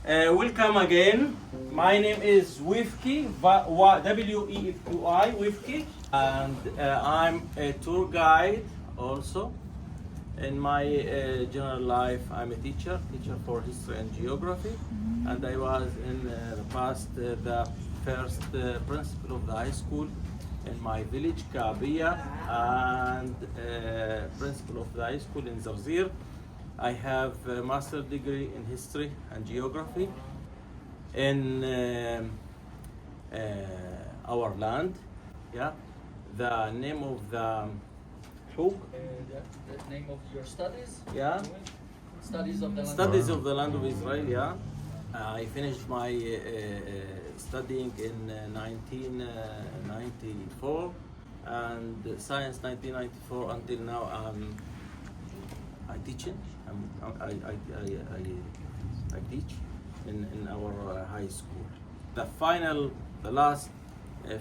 Welcome again. My name is Wifki, W-E-F-Q-I, Wifki, and I'm a tour guide also. In my general life, I'm a teacher for history and geography, and I was in the past the first principal of the high school in my village, Kabia, and principal of the high school in Zarzir. I have a master's degree in history and geography in our land. Yeah, the name of the book. The name of your studies? Yeah, Studies of the land. Studies of the Land of Israel. Yeah, I finished my studying in 1994 and science 1994 until now. I teaching. I teach in our high school. The last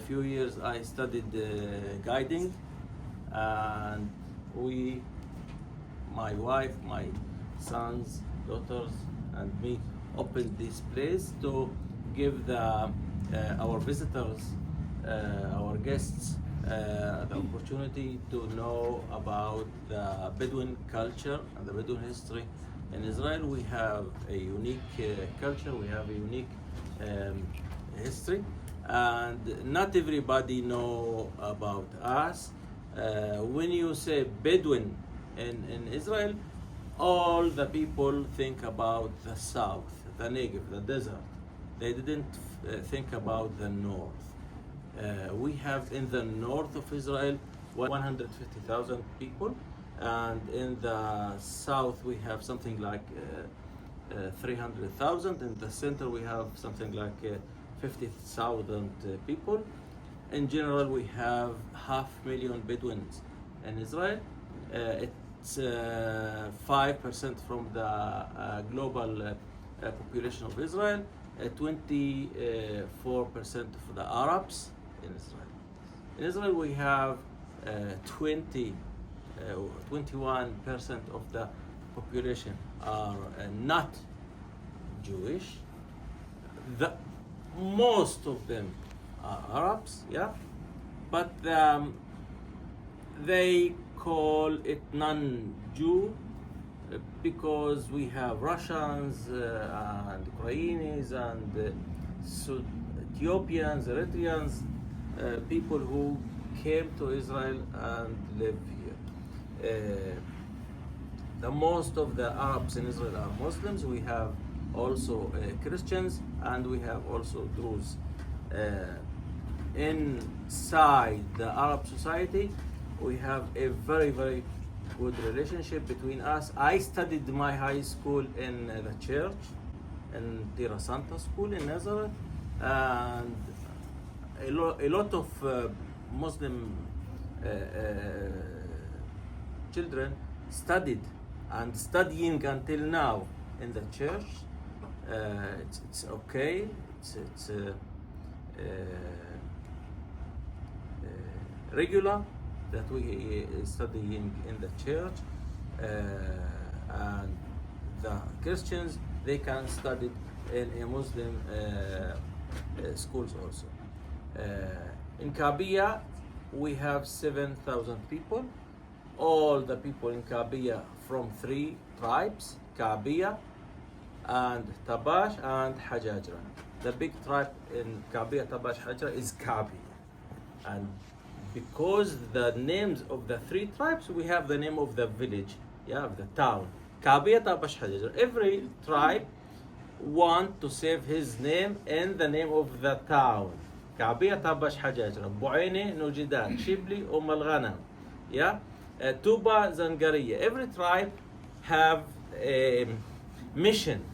few years, I studied guiding, and my wife, my sons, daughters, and me opened this place to give our visitors, our guests, the opportunity to know about the Bedouin culture and the Bedouin history. In Israel, we have a unique culture, we have a unique history, and not everybody know about us. When you say Bedouin in Israel, all the people think about the south, the Negev, the desert. They didn't think about the north. We have in the north of Israel 150,000 people, and in the south we have something like 300,000. In the center we have something like 50,000 people. In general, we have 500,000 Bedouins in Israel. It's 5% from the global population of Israel, 24% of the Arabs in Israel. In Israel, we have 21% of the population are not Jewish. Most of them are Arabs, yeah, but they call it non-Jew because we have Russians and Ukrainians and Ethiopians, Eritreans, people who came to Israel and live here. The most of the Arabs in Israel are Muslims. We have also Christians, and we have also Druze. Inside the Arab society, we have a very, very good relationship between us. I studied my high school in the church, in Tira Santa School in Nazareth, and a lot of Muslim children studied and studying until now in the church. It's okay. It's regular that we studying in the church, and the Christians, they can study in a Muslim schools also. In Kabia, we have 7,000 people. All the people in Kabia from 3 tribes, Kabia and Tabash and Hajajra. The big tribe in Kabia, Tabash, Hajra is Kabi. And because the names of the 3 tribes, we have the name of the village, yeah, of the town. Kabia, Tabash, Hajajra. Every tribe want to save his name in the name of the town. Kabia, Tabash, Hajajra. Bu'aini, Nujidat, Shibli, Al-Ghanam. Yeah? Tuba, Zangariya. Every tribe have a mission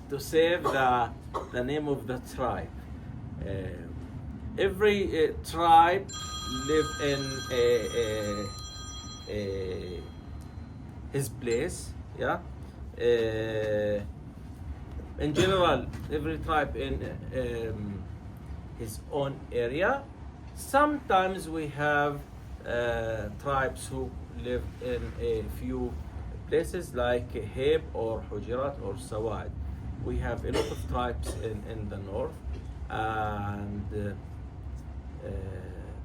to save the name of the tribe. Every tribe live in his place, yeah. In general, every tribe in his own area. Sometimes we have tribes who live in a few places like Heb or Hujirat or Sawad. We have a lot of tribes in the north, and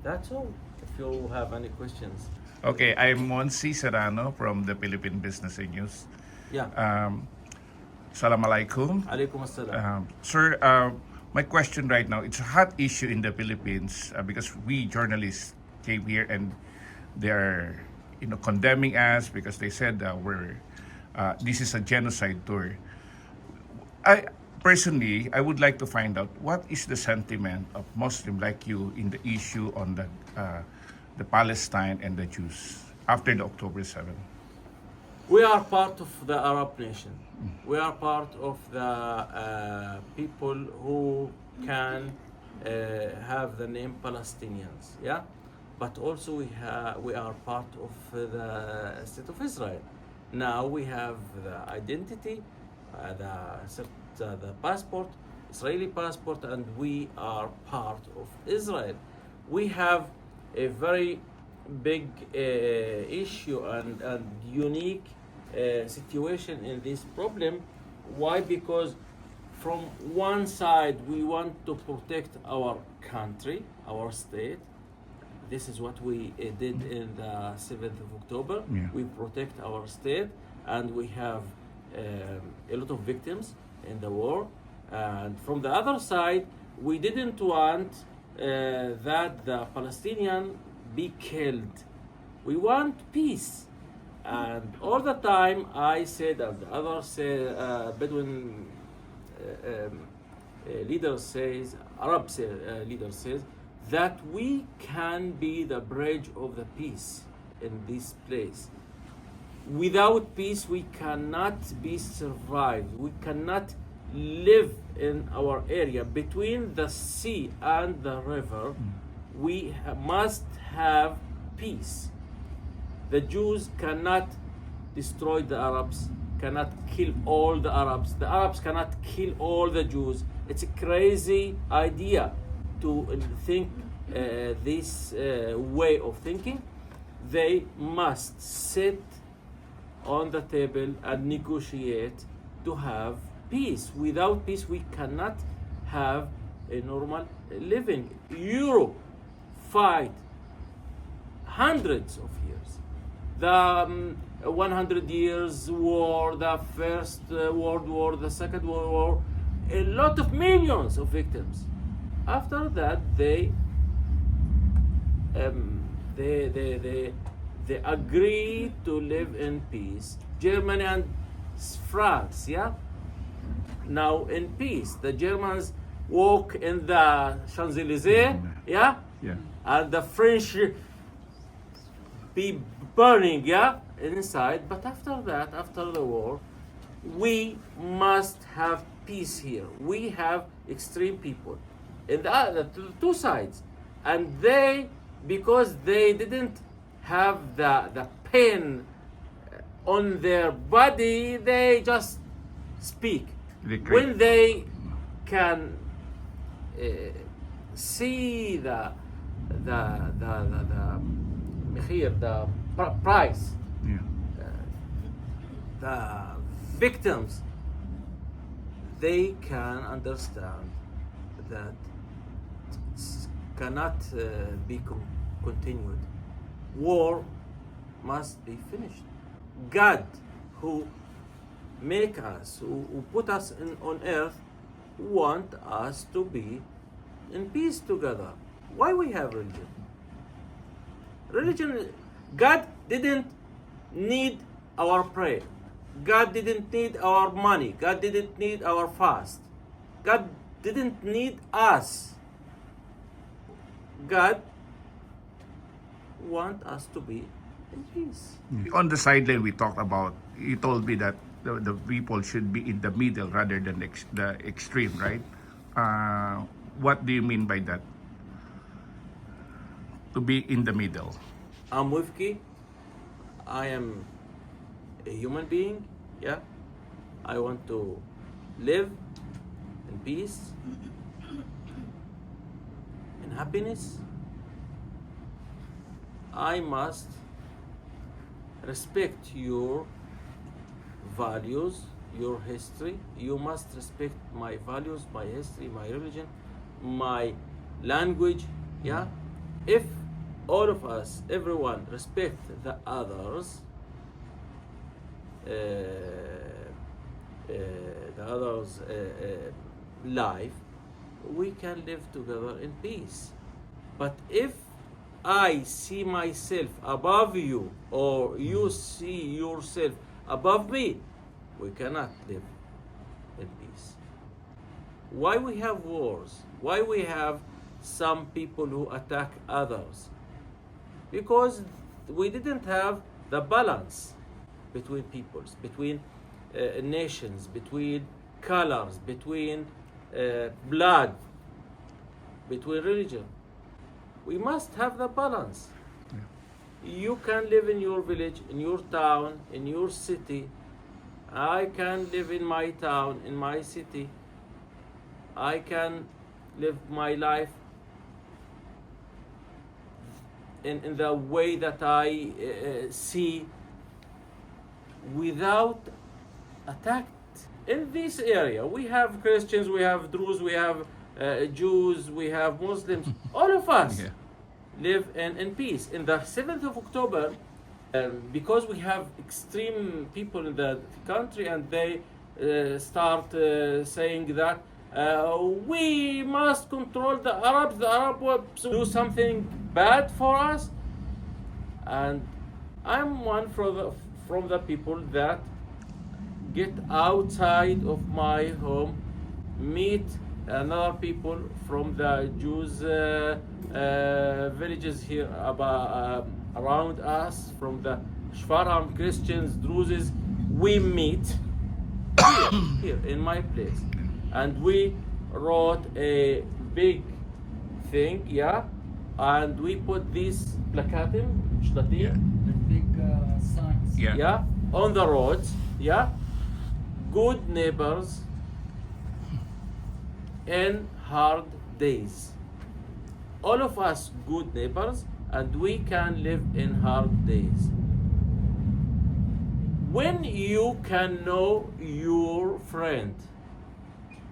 that's all. If you have any questions. Okay, I'm Monsi Serrano from the Philippine Business News. Yeah. Salam alaikum. Alaikum assalam. Sir, my question right now, it's a hot issue in the Philippines because we journalists came here and they're condemning us because they said this is a genocide tour. I personally, I would like to find out what is the sentiment of Muslim like you in the issue on the Palestine and the Jews after the October 7th. We are part of the Arab nation. We are part of the people who can have the name Palestinians, yeah. But also we are part of the state of Israel. Now we have the identity, the passport, Israeli passport, and we are part of Israel. We have a very big issue and unique situation in this problem. Why? Because from one side we want to protect our country, our state. This is what we did in the 7th of October. Yeah. We protect our state, and we have a lot of victims in the war. And from the other side, we didn't want that the Palestinian be killed. We want peace. And all the time I said, and the others say, Bedouin leaders says, leader says, that we can be the bridge of the peace in this place. Without peace, we cannot be survived. We cannot live in our area between the sea and the river. We must have peace. The Jews cannot destroy the Arabs, cannot kill all the Arabs. The Arabs cannot kill all the Jews. It's a crazy idea to think this way of thinking. They must sit on the table and negotiate to have peace. Without peace, we cannot have a normal living. Europe fight hundreds of years. The 100 years war, the First World War, the Second World War, a lot of millions of victims. After that, they agreed to live in peace. Germany and France, yeah, now in peace. The Germans walk in the Champs-Élysées, yeah, and the French be burning, yeah, inside. But after that, after the war, we must have peace here. We have extreme people in the two sides, and they, because they didn't have the pain on their body, they just speak. When they can see the price, the victims, they can understand that it cannot be continued. War must be finished. God, who make us, who put us on earth, want us to be in peace together. Why we have religion? Religion, God didn't need our prayer. God didn't need our money. God didn't need our fast. God didn't need us. God want us to be in peace. On the sideline, we talked about, you told me that the people should be in the middle rather than the extreme, right? What do you mean by that? To be in the middle. I'm Wifki. I am a human being, yeah. I want to live in peace, in happiness. I must respect your values, your history. You must respect my values, my history, my religion, my language. Yeah, if all of us, everyone, respect the others, uh, the others' life, we can live together in peace. But if I see myself above you, or you see yourself above me, we cannot live in peace. Why we have wars? Why we have some people who attack others? Because we didn't have the balance between peoples, between nations, between colors, between blood, between religion. We must have the balance. You can live in your village, in your town, in your city. I can live in my town, in my city. I can live my life in the way that I see, without attack. In this area, we have Christians, we have Druze, we have Jews, we have Muslims. All of us live in peace. In the 7th of October, because we have extreme people in the country, and they start saying that we must control the Arabs will do something bad for us. And I'm one from the people that get outside of my home, meet another people from the Jews villages here around us, from the Shfaram Christians, Druzes. We meet here in my place, and we wrote a big thing, and we put these plakatim, The big signs. on the roads, good neighbors in hard days. All of us good neighbors, and we can live in hard days. When you can know your friend,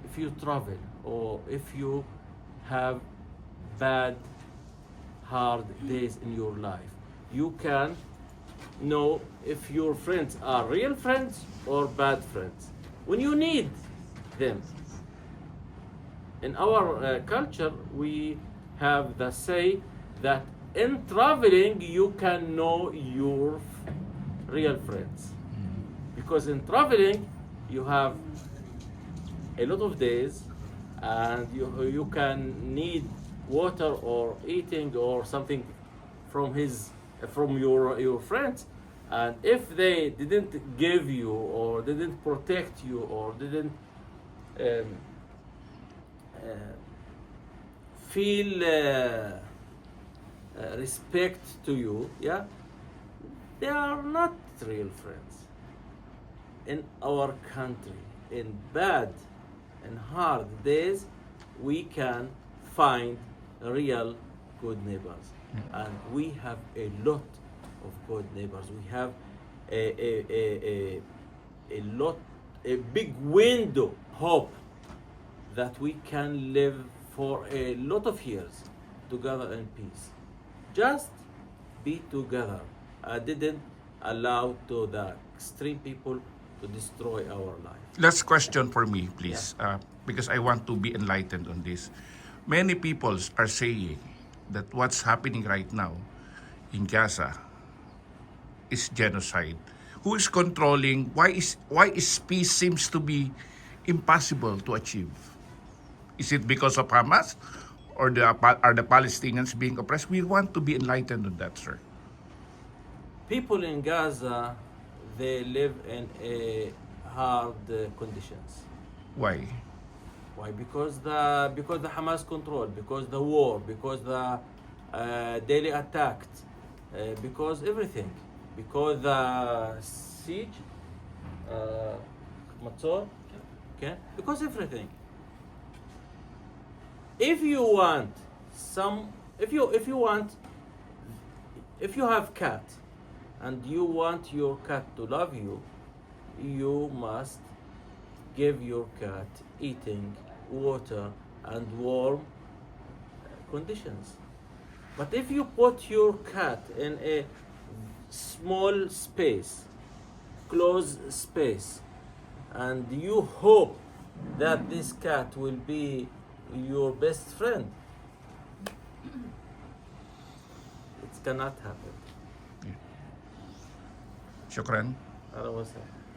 if you travel or if you have bad, hard days in your life, you can know if your friends are real friends or bad friends. When you need them. In our culture, we have the say that in traveling you can know your real friends, because in traveling you have a lot of days, and you can need water or eating or something from your friends, and if they didn't give you, or didn't protect you, or didn't feel respect to you, they are not real friends. In our country, in bad and hard days, we can find real good neighbors, and we have a lot of good neighbors. We have a big window hope that we can live for a lot of years together in peace. Just be together. I didn't allow to the extreme people to destroy our life. Last question for me, please, because I want to be enlightened on this. Many people are saying that what's happening right now in Gaza is genocide. Who is controlling? Why is peace seems to be impossible to achieve? Is it because of Hamas, or are the Palestinians being oppressed? We want to be enlightened on that, sir. People in Gaza, they live in a hard conditions. Why? Why? Because the Hamas control, because the war, because the daily attack, because everything, because the siege, Matzor, okay, because everything. If you want if you have cat, and you want your cat to love you, you must give your cat eating, water, and warm conditions. But if you put your cat in a small space, closed space, and you hope that this cat will be your best friend, it cannot happen. Shukran. أهلا وسهلا.